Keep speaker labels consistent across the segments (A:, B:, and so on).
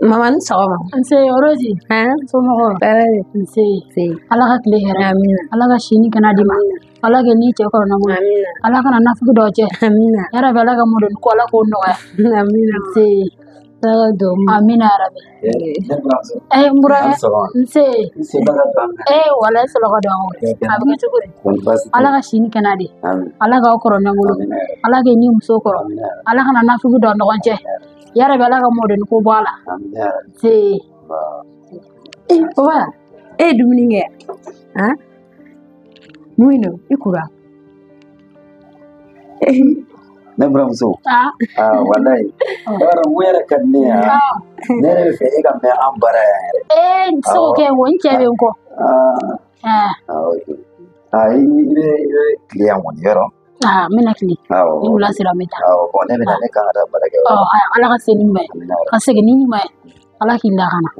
A: Maman sama.
B: Nse oroji. Somo. Nse. Ala ka tile hɛrɛ.
A: Amina.
B: Ala ka sini kana di ma. Ala ka ni cɛ kɔrɔ na bolo.
A: Amina.
B: Ala kana nafugu dɔ cɛ.
A: Amina.
B: Yarabi ala ka mɔdɔn ko ala k'o nɔgɔya.
A: Amina.
B: Nse. Amina yarabi. Mura. Nse. Wala sɔlɔ ka dɔn. A bɛ kɛ cogo di? Ala ka sini kana di. Ala ka kɔrɔ na bolo. Ala ka ni muso kɔrɔ. Ala kana nafugu dɔ ɲɔgɔn cɛ. Yarabi ala ka mɔdɔn ko bɔ a la. Nse.
A: Papa. Dumuni kɛ. Mun no? I kura.
C: Ne buramuso. Wallahi. Yɔrɔ mun yɛrɛ ka di ne ye. Ne yɛrɛ bɛ fɛ e ka mɛn an bara yan yɛrɛ.
B: N tɛ se k'o kɛ wo, n cɛ bɛ n kɔ.
C: I bɛ tile yan kɔni yɔrɔ.
B: N bɛna tile. Ni wula sera n bɛ taa.
C: Bon ne bɛna ne kan ka taa baara kɛ yɔrɔ.
B: Ala ka se ni ɲuman ye. Ka segin ni ɲuman ye. Ala k'i lakana.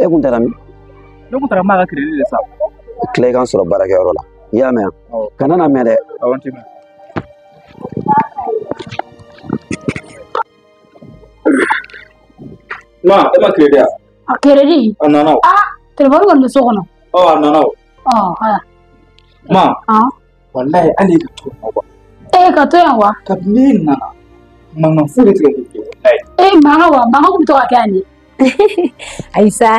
C: E kun taara min?
D: Ne kun taara maa ka crédit de san.
C: Tilegan sɔrɔ baarakɛyɔrɔ la. I y'a mɛn yan? Kana na mɛn dɛ.
D: Awɔ n tɛ mɛn. Ma, e ma crédit yan?
B: Crédit?
D: A nana o.
B: Téléphone kɔni bɛ so kɔnɔ.
D: A nana o.
B: Haya.
D: Ma, wallahi hali ka to yan wa.
B: Ka to yan wa?
D: Kabini ne nana, mankan foyi de tigɛ ne kun wallahi.
B: Mankan wa? Mankan kun bɛ to ka kɛ yan de.
A: Ayisa,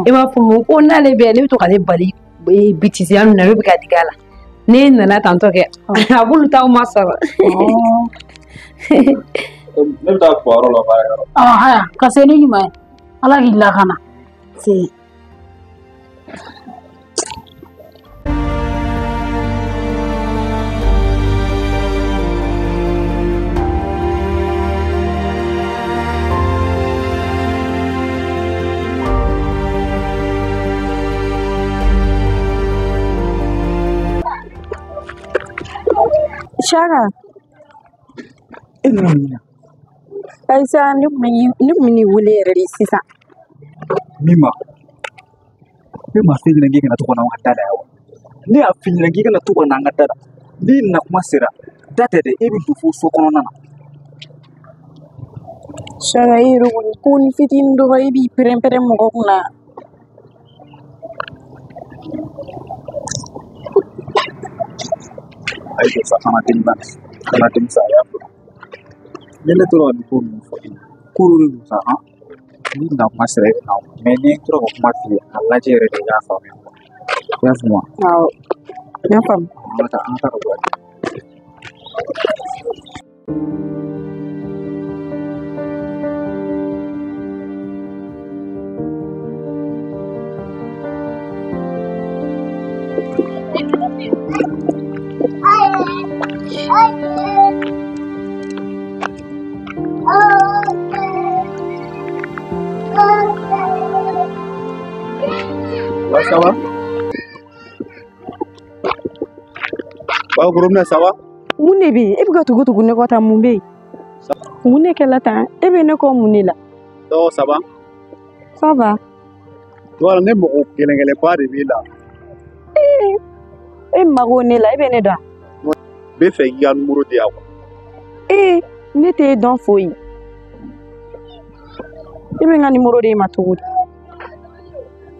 A: i m'a faamu ko n'ale bɛ yan ne bɛ to k'ale bali bitisiya ninnu na ne bɛ ka digi a la. Ne nana tantɔ kɛ a b'olu t'aw ma sɔrɔ.
D: Ne bɛ taa bɔyɔrɔ la baarakɛyɔrɔ.
B: Haya, ka se ni ɲuman ye. Ala k'i lakana.
E: Shaka.
D: Ina.
E: Ayisa ne kun bɛ wele yɛrɛ de sisan.
D: Mima. Ne ma f'i ɲɛna k'i kana to ka na an ka da la yan wa? Ne y'a f'i ɲɛna k'i kana to ka na an ka da la. N'i na kuma sera, da tɛ dɛ, e bɛ don fo so kɔnɔna na.
E: Shaka e yɛrɛ kɔni ko ni fitinin dɔrɔn e b'i pɛrɛn-pɛrɛn mɔgɔ kunna.
D: Ayi sa kana denmisɛn a y'a fɔ. Ne tora ka nin ko ninnu fɔ k'olu de don sa n'i na kuma sera e bɛ na mais ni tora ka kuma f'i ye a lajɛ yɛrɛ de i k'a faamuya i y'a faamu wa?
E: Awɔ, n y'a faamu.
D: An ka taa ka bɔ yan. Ça va? Groupe ça va?
E: Mun de bɛ yen? E bɛ ka tugu ne kɔ tan, mun bɛ yen? Mun de kɛla tan? E bɛ ne kɔ mun de la?
D: Ça va?
E: Ça va.
D: Voilà, ne mɔgɔ kelen-kelenba de b'i la.
E: E mago ne la, e bɛ ne dɔn?
D: N bɛ fɛ k'i ka numéro di yan.
E: Ne t'e dɔn foyi. E bɛ n ka numéro di ma cogo di?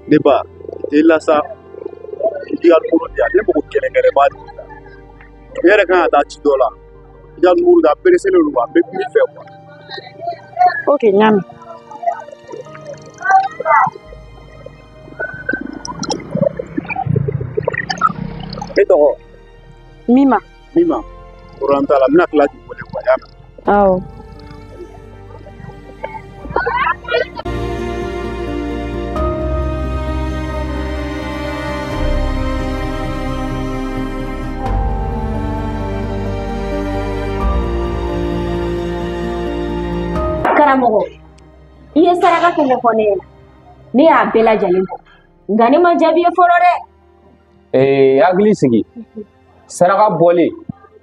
D: Ne ba, i la sa, i ka numéro di yan. Ne mɔgɔ kelen-kelenba de b'i la. Ne yɛrɛ kan ka taa ci dɔ la. I ka numéro di yan, a pereselen don wa? N bɛ kuma i fɛ quoi.
E: Ok, ɲaami.
D: E tɔgɔ?
E: Mima.
D: Mima. Problème t'a la, n bɛna tila k'i wele quoi, i y'a mɛn?
E: Awɔ.
F: Karamɔgɔ, i ye saraka kɛmɛ fɔ ne ɲɛna. Ne y'a bɛɛ lajɛlen bɔ. Nka ne ma jaabi ye fɔlɔ dɛ.
G: Hakili sigi. Saraka bɔlen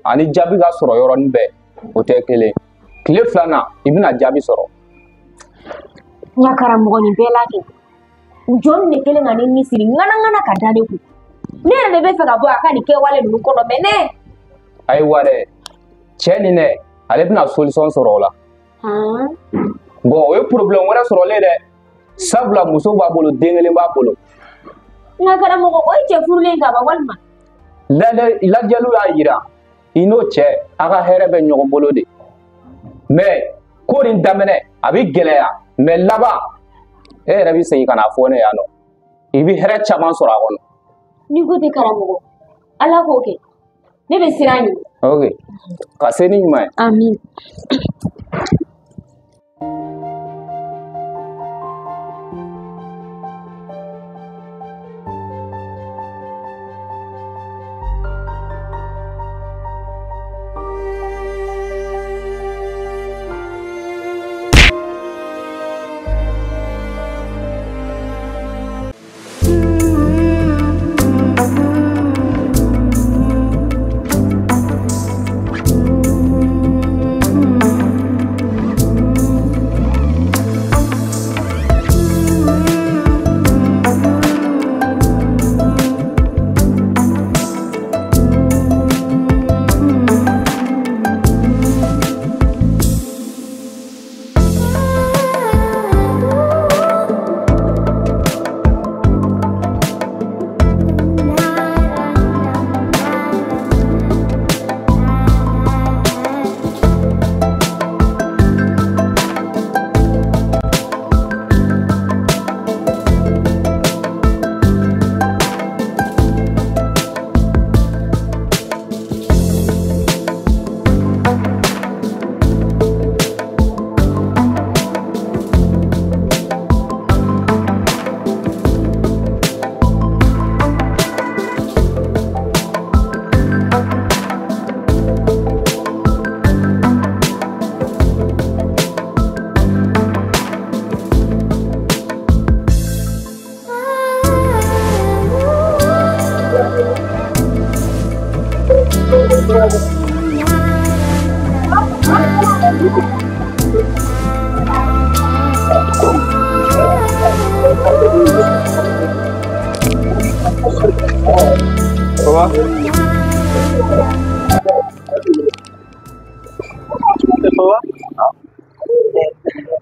G: ani jaabi ka sɔrɔ yɔrɔnin bɛɛ o tɛ kelen tile 2nan i bɛna jaabi sɔrɔ.
F: N ka karamɔgɔ nin bɛɛ la kɛ jɔn de kelen ka ne ni siri ŋanaŋana ka da ne kun ne yɛrɛ de bɛ fɛ ka bɔ a ka nin kɛwale ninnu kɔnɔ mais ne.
G: ayiwa dɛ cɛ nin dɛ ale bɛna solution sɔrɔ o la. Bon o ye problème wɛrɛ sɔrɔlen dɛ sabula muso b'a bolo den kelen b'a bolo.
F: N ka karamɔgɔ o ye cɛ furulen ka ban walima.
G: lajɛliw y'a yira i n'o cɛ a ka hɛrɛ bɛ ɲɔgɔn bolo de mais ko nin daminɛ a bɛ gɛlɛya mais laban e yɛrɛ bɛ segin ka na fɔ ne yan nɔ i bɛ hɛrɛ caman sɔrɔ a kɔnɔ.
F: Ni ko tɛ karamɔgɔ ala k'o kɛ ne bɛ siran ɲin.
G: ok ka se ni ɲuman ye.
E: Amin.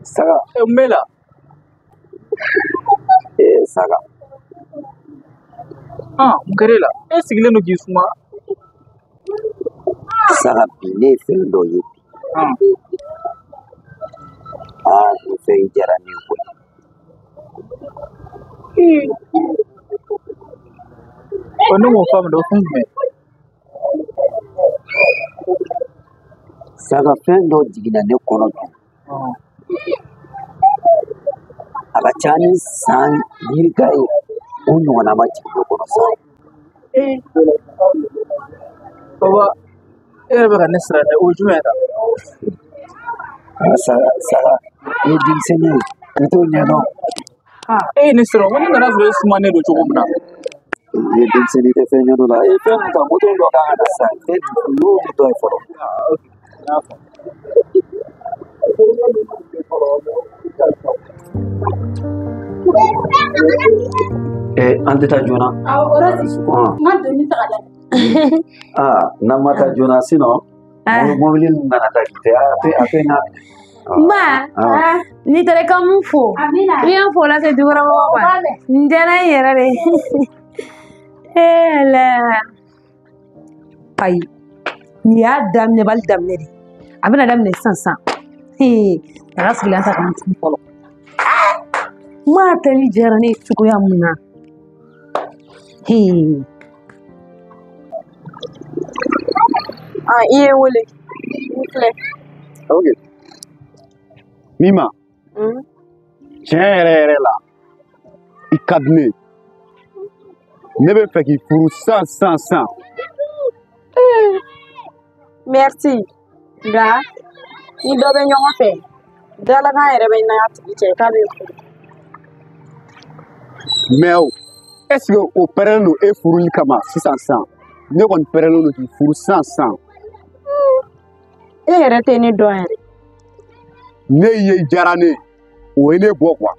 C: Saga.
D: Mela.
C: Saga.
D: Mkarela. Sigilen no gisuma.
C: Saga bine fɛn dɔ ye. Ni fɛn diyara ne koyi.
D: Ne m'o faamu dɔ kun jumɛn?
C: Saga fɛn dɔ jiginna ne kɔnɔ bi. A ka ca ni san yirika ye o ɲɔgɔnna ma jigin ne kɔnɔ sa.
D: Baba, e yɛrɛ bɛ ka ne siran dɛ, o ye jumɛn ye tan?
C: Saga, i ye denmisɛnnin ye, i t'o ɲɛdɔn.
D: E ye ne siran, ko ne nana sɔrɔ e sumanen don cogo min na.
C: I ye denmisɛnnin tɛ fɛn ɲɛdɔn la, e ye fɛn min ta moto dɔ kan ka na sisan, n'o ye dɔ ye fɔlɔ. An tɛ taa joona. N'an ma taa joona sinon mobili ninnu nana taa k'i tɛ a tɛ n'a minɛ.
A: Ma, ni taara ka mun fɔ i y'an fɔ lase dukɔrɔmɔgɔw ma n diyara n yɛrɛ de la ayi nin y'a daminɛ bali daminɛ de a bɛna daminɛ sisan daga sigilen ta k'an sigi fɔlɔ maa tali diyara ne cogoya mun na
E: I ye wele n filɛ.
C: Ok. Mima. Tiɲɛ yɛrɛ yɛrɛ la i ka di ne ye. Ne bɛ fɛ k'i furu san.
E: Merci. Nka ni dɔ bɛ ɲɔgɔn fɛ dalakan yɛrɛ bɛ n'a tigi cɛ k'a bɛ furu.
C: Mais est-ce que o pɛrɛnnen don e furuli kama sisan ne kɔni pɛrɛnnen don k'i furu san.
E: E yɛrɛ tɛ ne dɔn yɛrɛ.
C: Ne ye diyara ne ye. O ye ne bɔ quoi.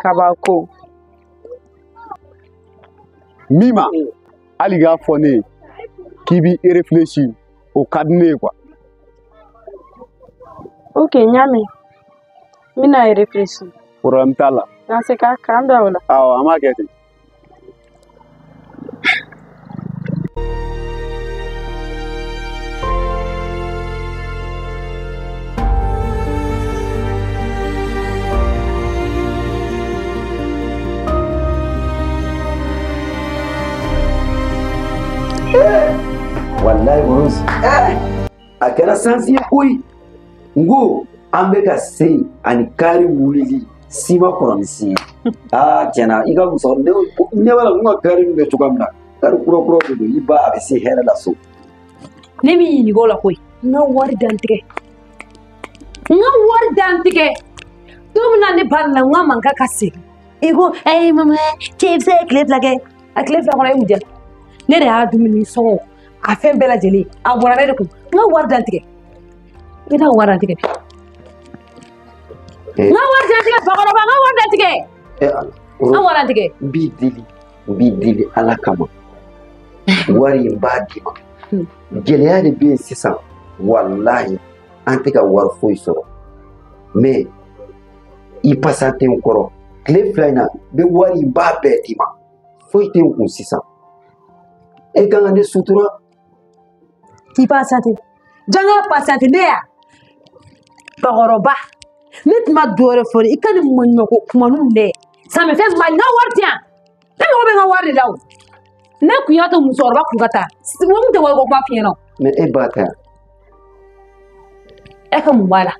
E: Kabako.
C: Mima, hali k'a fɔ ne ye k'i b'i réfléchir o ka di ne ye quoi.
E: Ok, n y'a mɛn. N bɛna réfléchir.
C: Problème t'a la.
E: Dans ce cas, k'an bɛn o la.
C: Awɔ, an b'a kɛ ten.
H: Wallahi Rose. A kɛra sansi ye koyi. N ko an bɛ ka se ani kari wulili sima kɔrɔmisi ye. Tiɲɛna i ka muso ne b'a la n ka kari bɛ cogoya min na. Kari kura de don i ba a bɛ se hɛrɛ la so.
A: Ne b'i ɲininka o la koyi. N ka wari dantigɛ. Don min na ne ba nana n ka mankan ka segin. I ko mama cɛ bɛ se ka tile fila kɛ. A tile fila kɔnɔ e y'u jɛ. Ne de y'a dumuni sɔngɔ a fɛn bɛɛ lajɛlen a bɔra ne de kun. N ka wari dantigɛ. I n'a wari dantigɛ. N ka wari dantigɛ fakɔrɔba n ka wari dantigɛ. N ka wari dantigɛ.
H: N b'i deli ala kama. Wari in b'a d'i ma. Gɛlɛya de bɛ yen sisan walahi an tɛ ka wari foyi sɔrɔ mais i patiente n kɔrɔ tile fila in na n bɛ wari in b'a bɛɛ d'i ma foyi tɛ n kun sisan. E kan ka ne sutura.
A: K'i patiente janga patiente ne ya fakɔrɔba ne tun ma dɔwɛrɛ fɔ i ka nin maɲumako kumaninw dɛ samifɛn ma n ka wari di yan ne mago bɛ n ka wari de la o ne kun y'a to musokɔrɔba kun ka taa o kun tɛ wariko kuma f'i ɲɛna.
H: Mais e ba ta yan.
A: E ka mun b'a la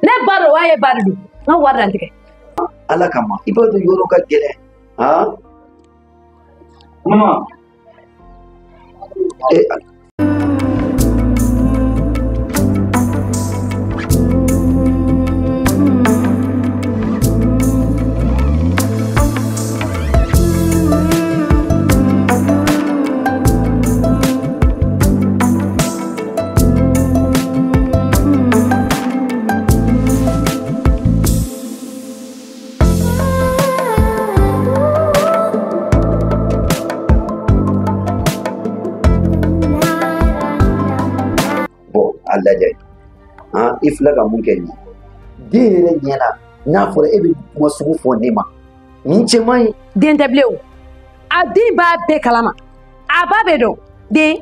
A: ne ba don wa e ba de don n ka wari dantigɛ.
H: Ala kama i b'a dɔn yɔrɔ ka gɛlɛn.
D: Mama.
H: Lajɛ i filɛ ka mun kɛ nin den yɛrɛ ɲɛna n'a fɔra e bɛ kuma sugu fɔ ne ma nin cɛ man ɲi.
A: Den tɛ bilen o a den b'a bɛɛ kalama a ba bɛ dɔn den n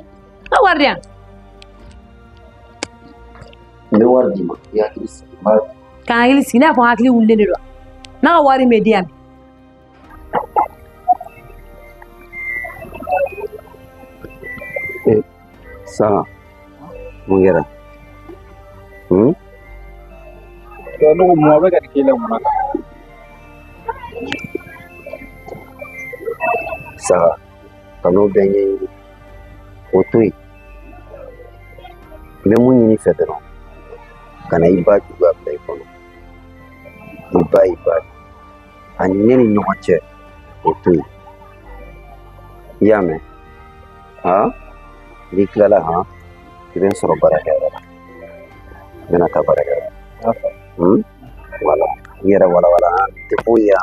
A: ka wari di yan.
H: N bɛ wari d'i ma i hakili sigi.
A: K'an hakili sigi n'a fɔ n hakili wulilen de don n'a ka wari bɛ di yan.
H: Saha mun kɛra.
D: Ne ko mun a bɛ ka nin k'i la mun na.
H: Saha kan'o bɛɛ ɲɛɲini o to yen n bɛ mun ɲini fɛ dɔrɔn ka na i ba juguya bila i kɔnɔ i ba ani ne ni ɲɔgɔn cɛ o to yen i y'a mɛn n'i tilala i bɛ n sɔrɔ baarakɛyɔrɔ la n bɛna taa baarakɛyɔrɔ la wala n yɛrɛ walawala tɛ foyi ye